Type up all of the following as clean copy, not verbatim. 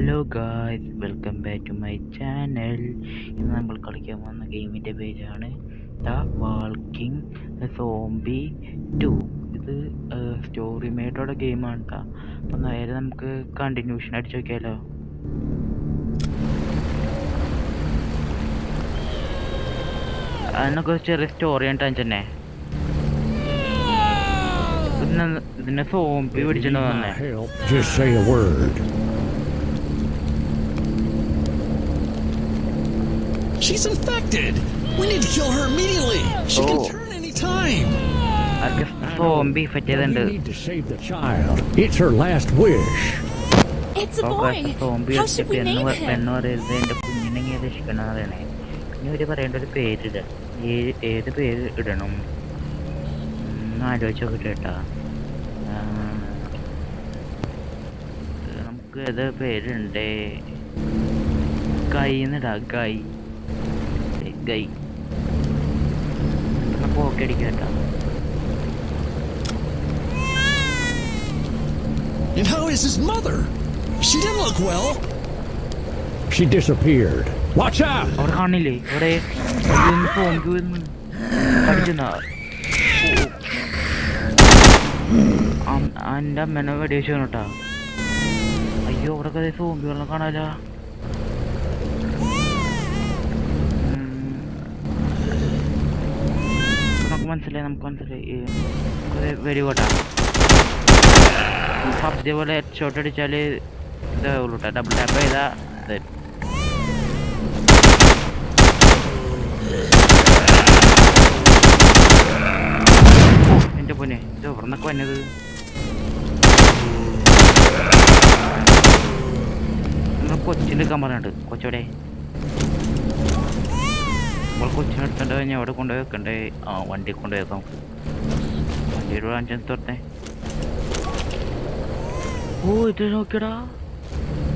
Hello guys, welcome back to my channel. ഇന്ന് നമ്മൾ കളിക്കാൻ പോകുന്ന ഗെയിമിൻ്റെ പേരാണ് ദ വാൾക്കിംഗ് സോംബി 2. ഇത് സ്റ്റോറി മേഡോടെ ഗെയിമാണ് കേട്ടോ. അപ്പം നേരെ നമുക്ക് കണ്ടിന്യൂഷൻ അടിച്ച് നോക്കിയാലോ. അതിനൊക്കെ ചെറിയ സ്റ്റോറി ആയിട്ടാണ് തന്നെ. ഇതിനെ സോംബി പിടിച്ചിട്ട് വന്നേ. She's infected. We need to kill her immediately. She can turn any time. Zombie affected. We need to save the child. It's her last wish. It's a boy. How should we name him? എന്റെ കുഞ്ഞിനെ രക്ഷിക്കണതാണ്. ഇനി ഒരു പറയേണ്ട ഒരു പേരിട. ഏത് പേര് ഇടണം ആലോചിച്ച് നോക്കട്ടെ കേട്ടാ. നമുക്ക് ഏത് പേരുണ്ട്? ഗൈന്നിടാ. ഗൈ പോക്കെ അടിക്കട്ടാ. And how is his mother? She didn't look well. She disappeared. Watch out! അവിടെ കാണില്ലേ? അവിടെ എൻ്റെ അമ്മേനെ വെടിവെച്ച് കേട്ടാ. അയ്യോ, അവിടെ സോംബികളെ കാണാല. നമുക്ക് മനസ്സിലായി. Very good. പബ്ജി പോലെ ഹെഡ് ഷോട്ട് അടിച്ചാൽ ഇതാവുള്ളൂ കേട്ടോ. ഡബിൾ ടാപ്പ് ചെയ്താ എൻ്റെ പൊന്നെ, ഇത് എവിടെ നിന്നൊക്കെ വന്നത്? നമ്മൾ കൊച്ചിൻ്റെ പറഞ്ഞിട്ട് കൊച്ചോടെ നമ്മൾ കൊച്ചിനെടുത്തേണ്ട കഴിഞ്ഞാൽ അവിടെ കൊണ്ടുപോയി വെക്കണ്ടേ? വണ്ടി കൊണ്ടുപോയി വെക്കാം. വണ്ടിയുടെ അഞ്ച് തുറന്നേ. ഇത് നോക്കിയടാ,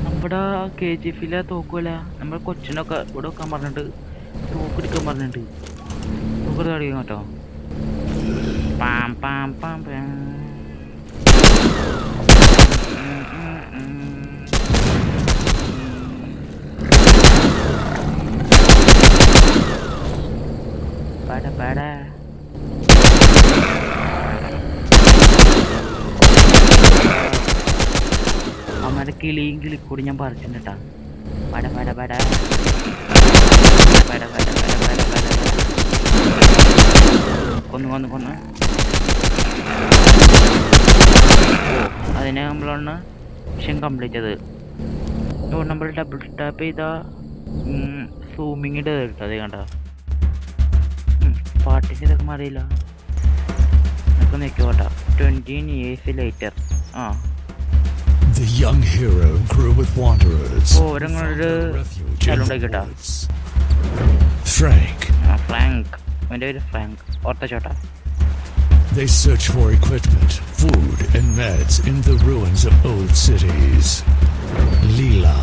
നമ്മുടെ KGF തോക്കൂല. നമ്മൾ കൊച്ചിനൊക്കെ ഇവിടെ വെക്കാൻ പറഞ്ഞിട്ട്, തോക്കെടുക്കാൻ പറഞ്ഞിട്ട് തോക്കെടുത്ത് കളിക്കും കേട്ടോ. Palm palm palm palm. പാടാ അമ്മയുടെ കിളിയും കിളിക്കൂടി ഞാൻ പറിച്ചിട്ടാ. കൊന്ന് അതിനെ നമ്മളാണ് മിഷൻ കംപ്ലീറ്റ് ചെയ്തത്. നമ്മൾ ഡബിൾ ടാപ്പ് ചെയ്താ സൂമിങ്ങിൻ്റെ കേട്ടോ. അത് കണ്ട പാട്ടിൻ്റെ ഇതൊക്കെ മാറിയില്ല. നമുക്ക് നോക്കിയോട്ടാ. 20 years later. The young hero grew with wanderers. Frank. എൻ്റെ പേര് ഫ്രാങ്ക്. ഓർത്ത ചോട്ടാ. They search for equipment, food and meds in the ruins of old cities. Leela.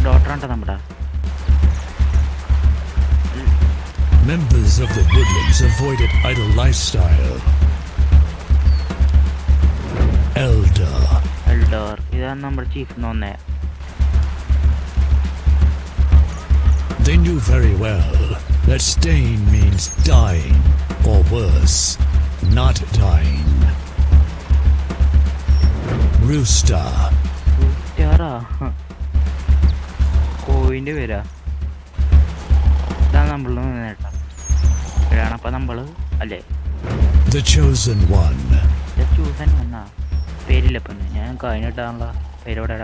ഡോക്ടറാണ് നമ്മുടെ. Members of the Woodlands avoided idle lifestyle. Eldar. ഇതാണ് നമ്മുടെ chief എന്ന് വന്നേ. They knew very well that staying means dying, or worse, not dying. Rooster. കോയിൻ്റെ പേരാ. ഇതാണ് നമ്മൾ നേട്ടാ. ഇവരാണപ്പ നമ്മള് അല്ലേ? The chosen one. പേരില്ല. പിന്നെ ഞാൻ കഴിഞ്ഞിട്ടാണല്ലോ പേരോടെ.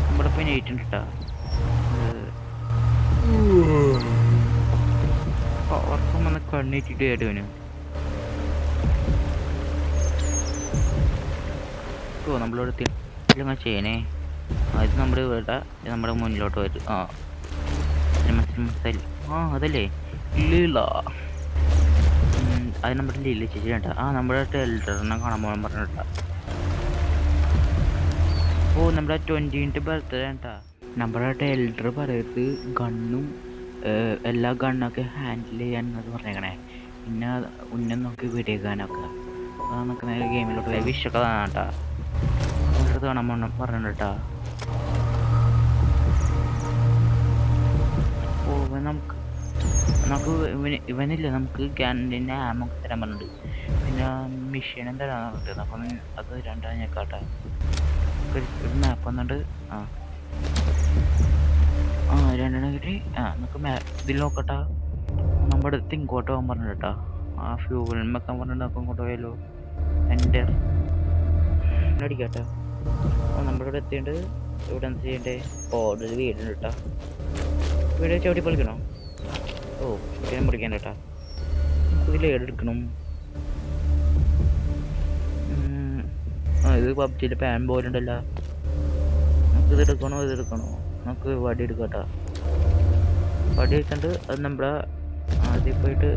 നമ്മുടെ പിന്നെ ഏറ്റുണ്ടാ. ഉറക്കം വന്ന് കണ്ണീറ്റിട്ട് കേട്ടുവന്. നമ്മളോട് ഇങ്ങനെ ചെയ്യണേ. അത് നമ്മുടെ ഇവിടെ നമ്മുടെ മുന്നിലോട്ട് വരും. അതല്ലേ ലീല. അത് നമ്മുടെ ലീല ചേച്ചി കേട്ടാ. നമ്മുടെ എൽഡറിനെ കാണാൻ പോകാൻ പറഞ്ഞിട്ടാ. നമ്മുടെ 20th ബർത്ത്ഡേ കേട്ടാ. നമ്മുടെ എൽഡർ പറയരുത് ഗണ്ണും എല്ലാ ഗണ്ണൊക്കെ ഹാൻഡിൽ ചെയ്യാനെന്നത് പറഞ്ഞേക്കണേ. പിന്നെ ഉന്നം നോക്കി വെടിയേക്കാനൊക്കെ അത് നമുക്ക് നേരെ ഗെയിമിലോട്ട് വിഷൊക്കെ കാണാട്ടാ. അടുത്ത് കാണാൻ പറഞ്ഞിട്ടാ. ഓ നമുക്ക് ഇവനില്ല, നമുക്ക് ഗണ്ണിൻ്റെ ആമൊക്കെ തരാൻ പറഞ്ഞിട്ടുണ്ട്. പിന്നെ മിഷീനും തരാൻ പറഞ്ഞിട്ടുണ്ട്. അപ്പം അത് രണ്ടാം ഞെക്കാട്ടെ. ഒരു മാപ്പ് വന്നിട്ട് രണ്ടെണ്ണം കിട്ടി. നമുക്ക് ഇതിൽ നോക്കട്ടാ. നമ്മുടെ അടുത്ത് ഇങ്ങോട്ട് പോകാൻ പറഞ്ഞിട്ടാ. ആ ഫ്യൂവലിൽ വെക്കാൻ പറഞ്ഞിട്ട് നമുക്ക് ഇങ്ങോട്ട് പോയാലോ. എൻ്റെ അടിക്കാട്ടെ. നമ്മുടെ ഇവിടെ എത്തിയിട്ട് ഇവിടെ എന്ത് ചെയ്യണ്ടേ? ഒരു വീടുണ്ട് കേട്ടാ. വീട് ചവിട്ടി പൊളിക്കണോ? ഓ ഞാൻ പൊളിക്കാൻ കേട്ടാ. നമുക്ക് ഇതിൽ എടുക്കണം. ഇത് പബ്ജിയിൽ പാൻ പോലുണ്ടല്ലോ. നമുക്ക് ഇതെടുക്കണോ നമുക്ക് വടി എടുക്കട്ടാ. വടി എടുക്കണ്ട്. അത് നമ്മുടെ ആദ്യം പോയിട്ട്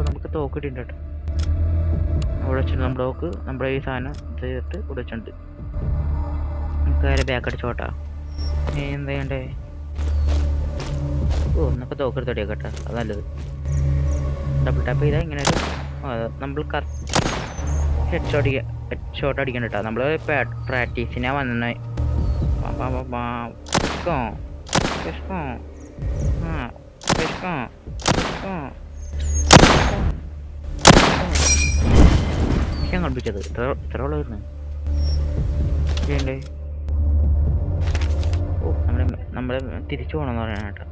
നമുക്ക് തോക്ക് കിട്ടിയിട്ടുണ്ട് കേട്ടോ. ഇവിടെ വെച്ചിട്ട് നമ്മുടെ തോക്ക് നമ്മുടെ ഈ സാധനം ചെയ്തിട്ട് ഇവിടെ വെച്ചിട്ടുണ്ട്. നമുക്ക് നേരെ ബാക്ക് അടിച്ചോട്ടാ. എന്താ ചെയ്യണ്ടേ? നമുക്ക് തോക്ക് എടുത്ത് അടിയാക്കട്ടെ. അത് നല്ലത്. ഡബിൾ ടാപ്പ് ചെയ്താൽ ഇങ്ങനെ നമ്മൾ ഹെഡ് ഷോട്ട് അടിക്കണം കേട്ടോ. നമ്മൾ പ്രാക്ടീസിനാ വന്നെ. ഞാൻ കളിപ്പിച്ചത് ഇത്ര ഉള്ളായിരുന്നു ചെയ്യണ്ടേ. ഓ നമ്മളെ തിരിച്ചു പോകണമെന്ന് പറയണം കേട്ടോ.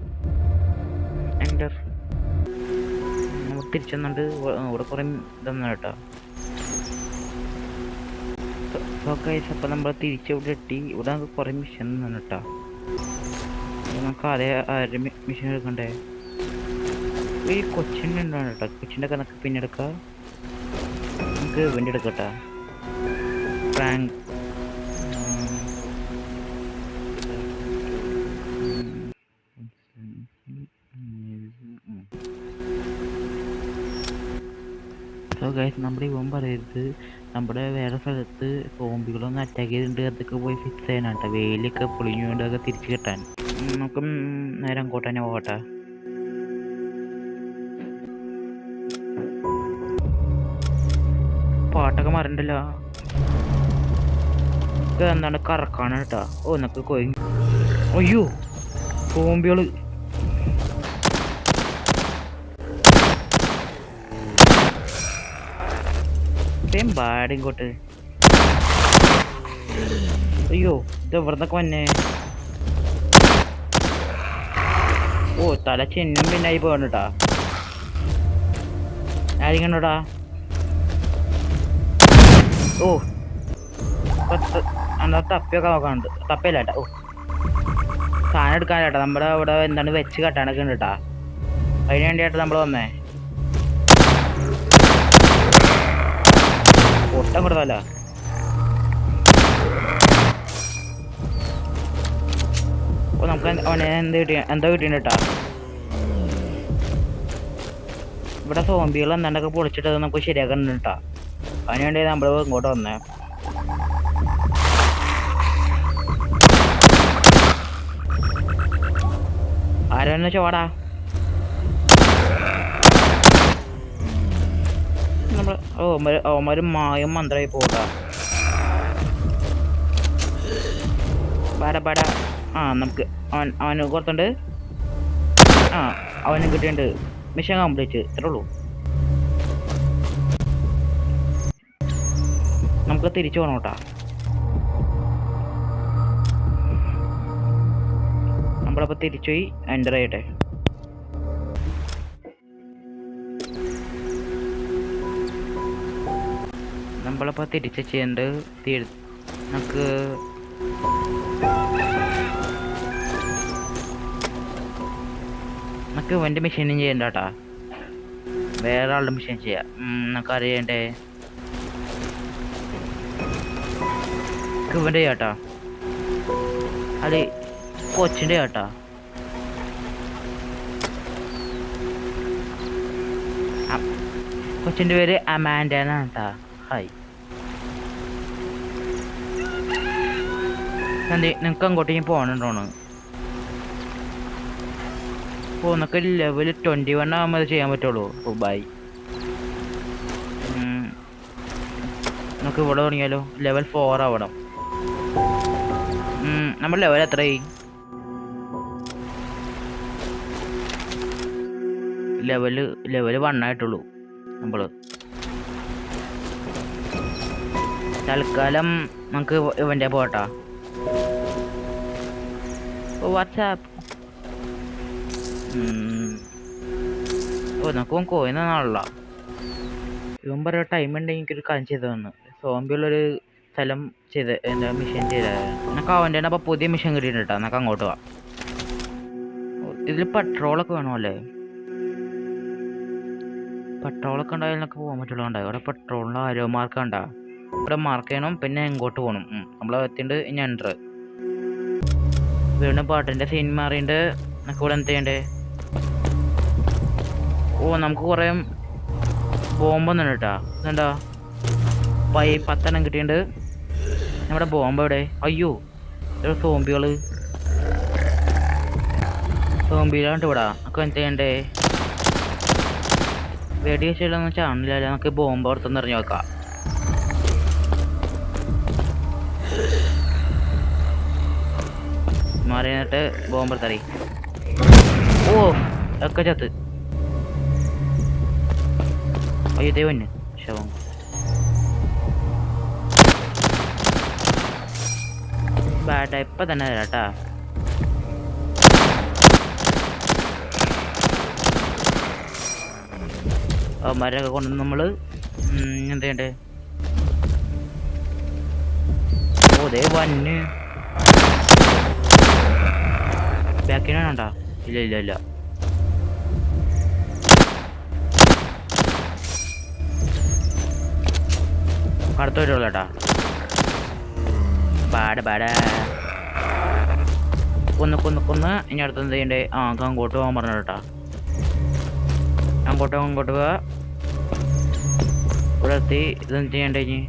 എൻ്റർ നമ്മൾ തിരിച്ചെന്നുണ്ട്. ഇവിടെ കുറേ ഇതൊന്നും കേട്ടോ. അപ്പം നമ്മൾ തിരിച്ച് ഇവിടെ എത്തി. ഇവിടെ നമുക്ക് കുറേ മിഷൻ തന്നെ കേട്ടോ. നമുക്ക് ആരുടെ മിഷൻ എടുക്കണ്ടേ? ഈ കൊച്ചിൻ്റെ ഉണ്ടാണ് കേട്ടോ. കൊച്ചിൻ്റെ ഒക്കെ നമുക്ക് പിന്നെ എടുക്കാം. നമുക്ക് വണ്ടി എടുക്കട്ടാ. ഫ്രാങ്ക് ഗൈസ്, നമ്മുടെ ഇവൻ പറയരുത് നമ്മുടെ വേറെ സ്ഥലത്ത് സോംബികളൊന്നും അറ്റാക്ക് ചെയ്തിട്ടുണ്ട്. അതൊക്കെ പോയി ഫിക്സ് ചെയ്യാനാണ് കേട്ടോ. വെയിലൊക്കെ പൊളിഞ്ഞുകൊണ്ട് അതൊക്കെ തിരിച്ച് കിട്ടാൻ. നമുക്ക് നേരെ അങ്ങോട്ട് തന്നെ പോകട്ടെ. പാട്ടൊക്കെ മാറണ്ടല്ലോ. എന്താണ് കറക്കാണ് കേട്ടോ. ഓ നമുക്ക് കൊയ് അയ്യോ സോംബികള്. ഇങ്ങോട്ട് അയ്യോ ഇത് എവിടുന്നൊക്കെ വന്നേ? ഓ തല ചിഹ്നം പിന്നായി പോകണട്ടാ. ആരിക്കണോടാ? ഓ എന്താ തപ്പിയൊക്കെ നോക്കാനുണ്ട്. തപ്പയില്ലാട്ടാ. ഓ സാധനം എടുക്കാനാട്ടാ. നമ്മുടെ ഇവിടെ എന്താണ് വെച്ച് കെട്ടാനൊക്കെ ഉണ്ട് കേട്ടാ. അതിന് വേണ്ടിയായിട്ട് നമ്മൾ വന്നേ. ഒട്ടം കൊടുത്തല്ല. ഓ നമുക്ക് അവനെ എന്താ കിട്ടിയിട്ടുണ്ട് കേട്ടാ. ഇവിടെ സോംബികൾ എന്താണ്ടൊക്കെ പൊളിച്ചിട്ട് നമുക്ക് ശരിയാക്കുന്നുണ്ട് കേട്ടാ. അതിന് വേണ്ടി നമ്മൾ ഇങ്ങോട്ട് വന്നേ. ആരാന്ന് ചോടാ? നമ്മൾ ഓമര് മായം മന്ത്രമായി പോട്ടാ. പട നമുക്ക് അവന് കൊടുത്തുണ്ട്. അവനും കിട്ടിയിട്ടുണ്ട്. Mission complete. ഇത്രേ ഉള്ളൂ. നമുക്ക് തിരിച്ചു പോകണം കേട്ടാ. നമ്മളപ്പോൾ തിരിച്ചു പോയി എൻ്റർ ചെയ്യട്ടെ. നമ്മളപ്പോൾ തിരിച്ച് ചെയ്യേണ്ടത് നമുക്ക് ഇവൻ്റെ മെഷീനും ചെയ്യണ്ട കേട്ടാ. വേറെ ആളുടെ മെഷീൻ ചെയ്യാം. നമുക്ക് അറിയണ്ടേ ഇവൻ്റെ ചെയ്യാട്ടാ. അത് കൊച്ചിൻ്റെ കേട്ടാ. കൊച്ചിൻ്റെ പേര് അമാൻഡ എന്നാണ് കേട്ടാ. ഹായ്. നിങ്ങൾക്ക് അങ്ങോട്ടേക്കും പോകണുണ്ടോന്ന്? ഓ നമുക്ക് ലെവൽ 21 ആകുമ്പോൾ അത് ചെയ്യാൻ പറ്റുള്ളൂ. ഓ ബൈ. നമുക്ക് ഇവിടെ തുടങ്ങിയാലോ? ലെവൽ 4 ആവണം. നമ്മൾ ലെവൽ എത്രയായി? ലെവല് 1 ആയിട്ടുള്ളൂ നമ്മള്. തൽക്കാലം നമുക്ക് ഇവന്റെ പോട്ടാ. വാട്സാപ്പ് നമുക്ക് കോയിന്നാണല്ല. ഇവൻ പറയുക ടൈം ഉണ്ടെങ്കിൽ എനിക്കൊരു കാര്യം ചെയ്തു തന്നു. സോംബിയുള്ളൊരു സ്ഥലം ചെയ്ത് എന്താ മിഷൻ ചെയ്തായിരുന്നു. എനിക്ക് അവൻ്റെ തന്നെ അപ്പോൾ പുതിയ മിഷൻ കിട്ടിയിട്ടുണ്ട് കേട്ടോ. എന്നൊക്കെ അങ്ങോട്ട് പോവാം. ഇതിൽ പെട്രോളൊക്കെ വേണമല്ലേ? പെട്രോളൊക്കെ ഉണ്ടായാലും നമുക്ക് പോകാൻ പറ്റുള്ളൂ. ഉണ്ടാവും ഇവിടെ പെട്രോളിൻ്റെ ആരോ മാർക്ക് ഉണ്ടാ. ഇവിടെ മാർക്ക് ചെയ്യണം, പിന്നെ എങ്ങോട്ട് പോകണം. നമ്മൾ എത്തിണ്ട് ഇനി എൻ്റർ. വീണ്ടും പാട്ടിൻ്റെ സീൻ മാറിയിട്ട് നമുക്ക് ഇവിടെ എന്ത് ചെയ്യണ്ടേ? ഓ നമുക്ക് കുറേ ബോംബൊന്നും കേട്ടാ. ഇതെന്താ 10 കിട്ടിയിട്ടുണ്ട്. നമ്മുടെ ബോംബ് എവിടെ? അയ്യോ സോംബിയിലാണ്ട് ഇവിടെ. നമുക്ക് എന്ത് ചെയ്യണ്ടേ? വെടി വെച്ചില്ലെന്ന് ചാണില്ലല്ലോ. നമുക്ക് ബോംബ് പുറത്തുനിന്ന് എറിഞ്ഞു വെക്കാം. മാറി നിന്നിട്ട് ബോംബ് തറി. ഓ ഒക്കെ ചത്ത്. അയ്യോ ദൈവന് ശവം. ബാഡ് ഇപ്പം തന്നെ തരാട്ടാ. അവന്മാരൊക്കെ കൊണ്ട് നമ്മൾ എന്ത് ചെയ്യണ്ടേ? ഓ ദേ വന്ന് ബാക്കിനാണോണ്ടാ? ഇല്ല കടത്തു വരുള്ളൂ കേട്ടാ. ബാഡ് കൊന്ന് ഇനി അടുത്ത് എന്ത് ചെയ്യണ്ടേ? അങ്ങോട്ട് പോകാൻ പറഞ്ഞു കേട്ടാ. അങ്ങോട്ട് പോവാ. ഇവിടെ എത്തി. ഇതെന്ത് ചെയ്യണ്ടേ ഇനി?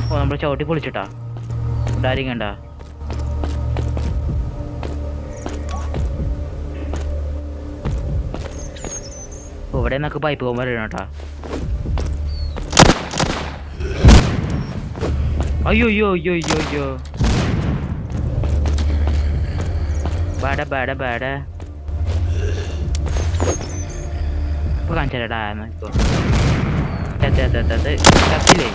ഓ നമ്മൾ ചവിട്ടി പൊളിച്ചിട്ടാ. ഡാരിങ് കണ്ട. ഇവിടെ നിന്നൊക്കെ പൈപ്പ് പോകാൻ പറയണം കേട്ടാ. അയ്യോ ബാഡ ഇപ്പൊ കാണിച്ചാലേടാ. ചത്തില്ലേ?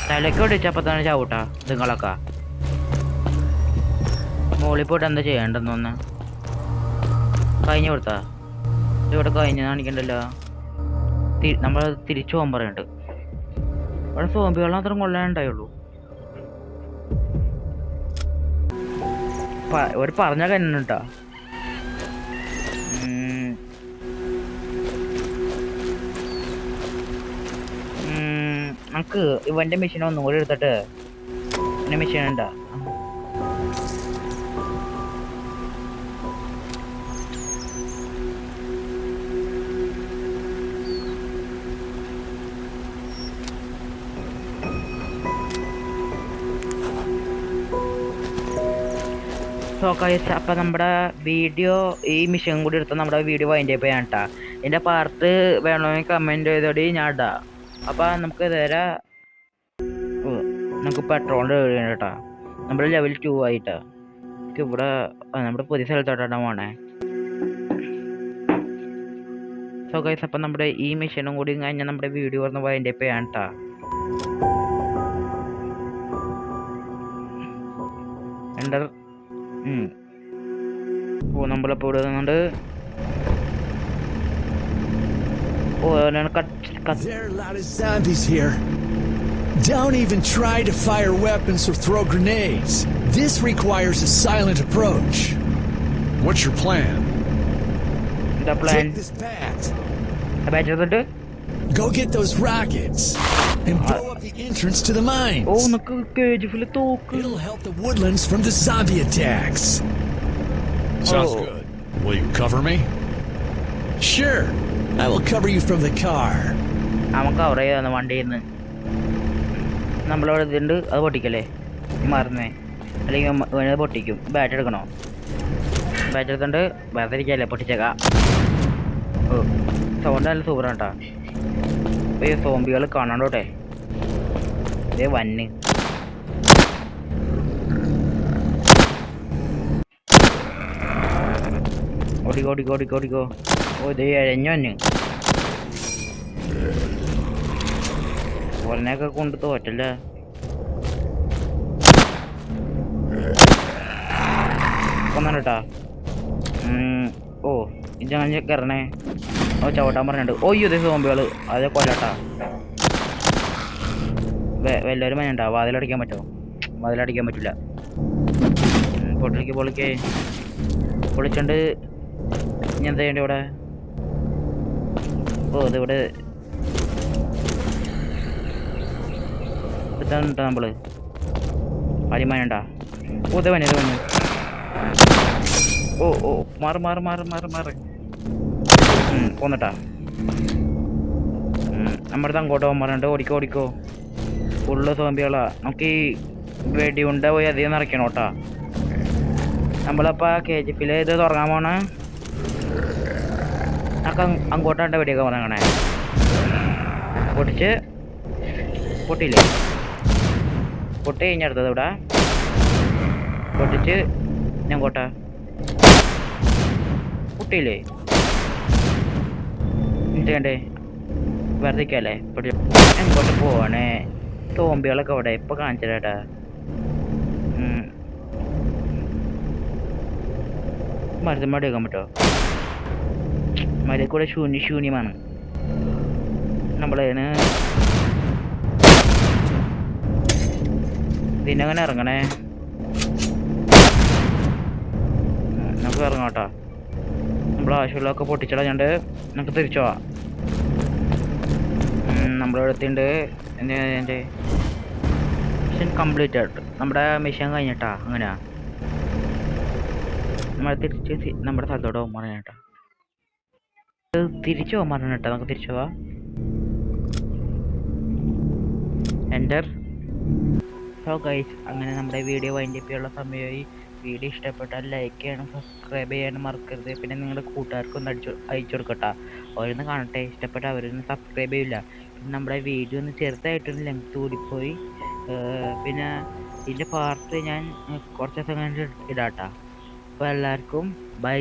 തലയ്ക്കടിച്ച് അപ്പൊ തന്നെ ചവിട്ടാ നിങ്ങളൊക്കെ. മോളിൽ പോയിട്ട് എന്താ ചെയ്യണ്ടെന്നൊന്ന് കഴിഞ്ഞു കൊടുത്താ. ഇവിടെ കഴിഞ്ഞ് കാണിക്കണ്ടല്ലോ. നമ്മൾ തിരിച്ചു പോകാൻ പറയുന്നുണ്ട്. ഇവിടെ സോംബികൾ മാത്രം കൊള്ളാനുണ്ടായുള്ളൂ. ഒരു പറഞ്ഞ കന്നുണ്ടാ. നമുക്ക് ഇവന്റെ മെഷീൻ ഒന്നും കൂടി എടുത്തിട്ട് പിന്നെ മെഷീൻ ഉണ്ടാ. അപ്പം നമ്മുടെ വീഡിയോ ഈ മിഷൻ കൂടി എടുത്താൽ നമ്മുടെ വീഡിയോ വൈൻഡ് അപ്പ് ചെയ്യാൻ കേട്ടാ. ഇതിൻ്റെ പാർട്ട് വേണമെങ്കിൽ കമൻറ്റ് ചെയ്തോടി ഞാൻ ഇടാം. അപ്പം നമുക്ക് നമുക്ക് പെട്രോളിൻ്റെ കഴിയണം കേട്ടാ. നമ്മുടെ ലെവൽ 2 ആയിട്ടാ. ഇവിടെ നമ്മുടെ പുതിയ സ്ഥലത്തോട്ടാണ് പോണേ. സോ ഗൈസ് അപ്പം നമ്മുടെ ഈ മിഷനും കൂടി കഴിഞ്ഞാൽ നമ്മുടെ വീഡിയോ ഒന്ന് വൈൻഡ് അപ്പ് ചെയ്യാൻ കേട്ടാ. എൻ്റർ. ഓ നമ്മളിപ്പോൾ ഇവിടെ നിന്നുണ്ട്. There are a lot of zombies here. Don't even try to fire weapons or throw grenades. This requires a silent approach. What's your plan? The plan. Take this bat. Go get those rockets and blow up the entrance to the mines. It'll help the woodlands from the zombie attacks. Sounds good. Will you cover me? Sure. I will cover you from the car. അവൻ cover ചെയ്താണ് വണ്ടിയിൽ നിന്ന്. നമ്മളവിടെ ഇതുണ്ട്, അത് പൊട്ടിക്കല്ലേ മാറുന്നേ, അല്ലെങ്കിൽ പൊട്ടിക്കും. Bat എടുക്കണോ? ബാറ്റ് എടുത്തോണ്ട് വെറുതെ ഇരിക്കല്ലേ, പൊട്ടിച്ചേക്കാം. ഓ സൗണ്ട് നല്ല സൂപ്പറാണ് കേട്ടോ. അപ്പോൾ ഈ സോംബികൾ കാണണ്ടോട്ടെ. ഇതേ വന്ന് ഓടിക്കോ. ഓ ഇതേ എഴഞ്ഞു വന്ന് ഒരെണ്ണയൊക്കെ കൊണ്ട് തോറ്റല്ല. കൊന്നാണ് കേട്ടാ. ഓ ഇജങ്ങനെ കയറണേ. ഓ ചവിട്ടാൻ പറഞ്ഞിട്ടുണ്ട്. ഓയ്യോ ഇതേ സോംബികള്, അതേ കൊല്ലാട്ടാ. വല്ലവരും മനുണ്ടാ. വാതിലടിക്കാൻ പറ്റുമോ? വാതിലടിക്കാൻ പറ്റില്ല. പൊളിച്ചുണ്ട്. ഇനി എന്താ ചെയ്യണ്ടേ ഇവിടെ? ഓ ഇതിവിടെ ഇതാണ് നമ്മള് അരിമാനുണ്ടാ. ഓ ഇത് വന്നു. ഓ മാറ് പോന്നിട്ടാ. നമ്മുടെ അങ്ങോട്ട് പോകാൻ പറഞ്ഞിട്ട് ഓടിക്കോ. ഫുള്ള് സോംബികളാ. നമുക്ക് ഈ വെടിയുണ്ട പോയി അധികം നിറയ്ക്കണം കേട്ടാ. നമ്മളപ്പോൾ KGF ഇത് തുടങ്ങാൻ പോണ നമുക്ക് അങ്ങോട്ടാണ്ട് വെടിയൊക്കെ പറഞ്ഞേ. പൊട്ടിയില്ലേ? പൊട്ടി കഴിഞ്ഞടുത്തത് ഇവിടെ പൊട്ടിച്ച് ഞാൻ കോട്ടാ. പൊട്ടിയില്ലേ? ചെയ്യണ്ടേ? വെറുതെ എങ്ങോട്ട് പോവാണേ? സോംബികളൊക്കെ അവിടെ ഇപ്പൊ കാണിച്ചേട്ടാ. മരുന്നമാടി വെക്കാൻ പറ്റുമോ? മരുന്ന് കൂടെ ശൂന്യമാണ്. നമ്മളതിന് ഇതിനങ്ങനെ ഇറങ്ങണേ. നമുക്ക് ഇറങ്ങാട്ടോ. നമ്മൾ ആവശ്യമുള്ളതൊക്കെ പൊട്ടിച്ചടഞ്ഞാണ്ട് നമുക്ക് തിരിച്ചു പോവാം. നമ്മളെടുത്തിട്ടുണ്ട് എൻ്റെ മിഷൻ കംപ്ലീറ്റ് ആയിട്ട്. നമ്മുടെ മിഷൻ കഴിഞ്ഞിട്ടാ. അങ്ങനെയാ നമ്മൾ തിരിച്ച് നമ്മുടെ സ്ഥലത്തോട്ട് പോകാൻ പറഞ്ഞേട്ടാ. തിരിച്ചു പോകാൻ പറഞ്ഞേട്ടാ. നമുക്ക് തിരിച്ചു പോവാം. എൻ്റർ. സോ ഗൈസ്, അങ്ങനെ നമ്മുടെ വീഡിയോ വൈൻഡപ്പ് ചെയ്യാനുള്ള സമയമായി. വീഡിയോ ഇഷ്ടപ്പെട്ടാൽ ലൈക്ക് ചെയ്യണം, സബ്സ്ക്രൈബ് ചെയ്യാനും മറക്കരുത്. പിന്നെ നിങ്ങളുടെ കൂട്ടുകാർക്കൊന്ന് അയച്ചു കൊടുക്കട്ടോ. അവരൊന്ന് കാണട്ടെ. ഇഷ്ടപ്പെട്ട അവരൊന്നും സബ്സ്ക്രൈബ് ചെയ്യില്ല. പിന്നെ നമ്മുടെ വീഡിയോ ഒന്ന് ചെറുതായിട്ടൊന്ന് ലെങ്ത് കൂടിപ്പോയി. പിന്നെ ഇതിൻ്റെ പാർട്ട് ഞാൻ കുറച്ച് ദിവസം കഴിഞ്ഞിട്ട് ഇടാട്ടോ. അപ്പോൾ എല്ലാവർക്കും ബൈ.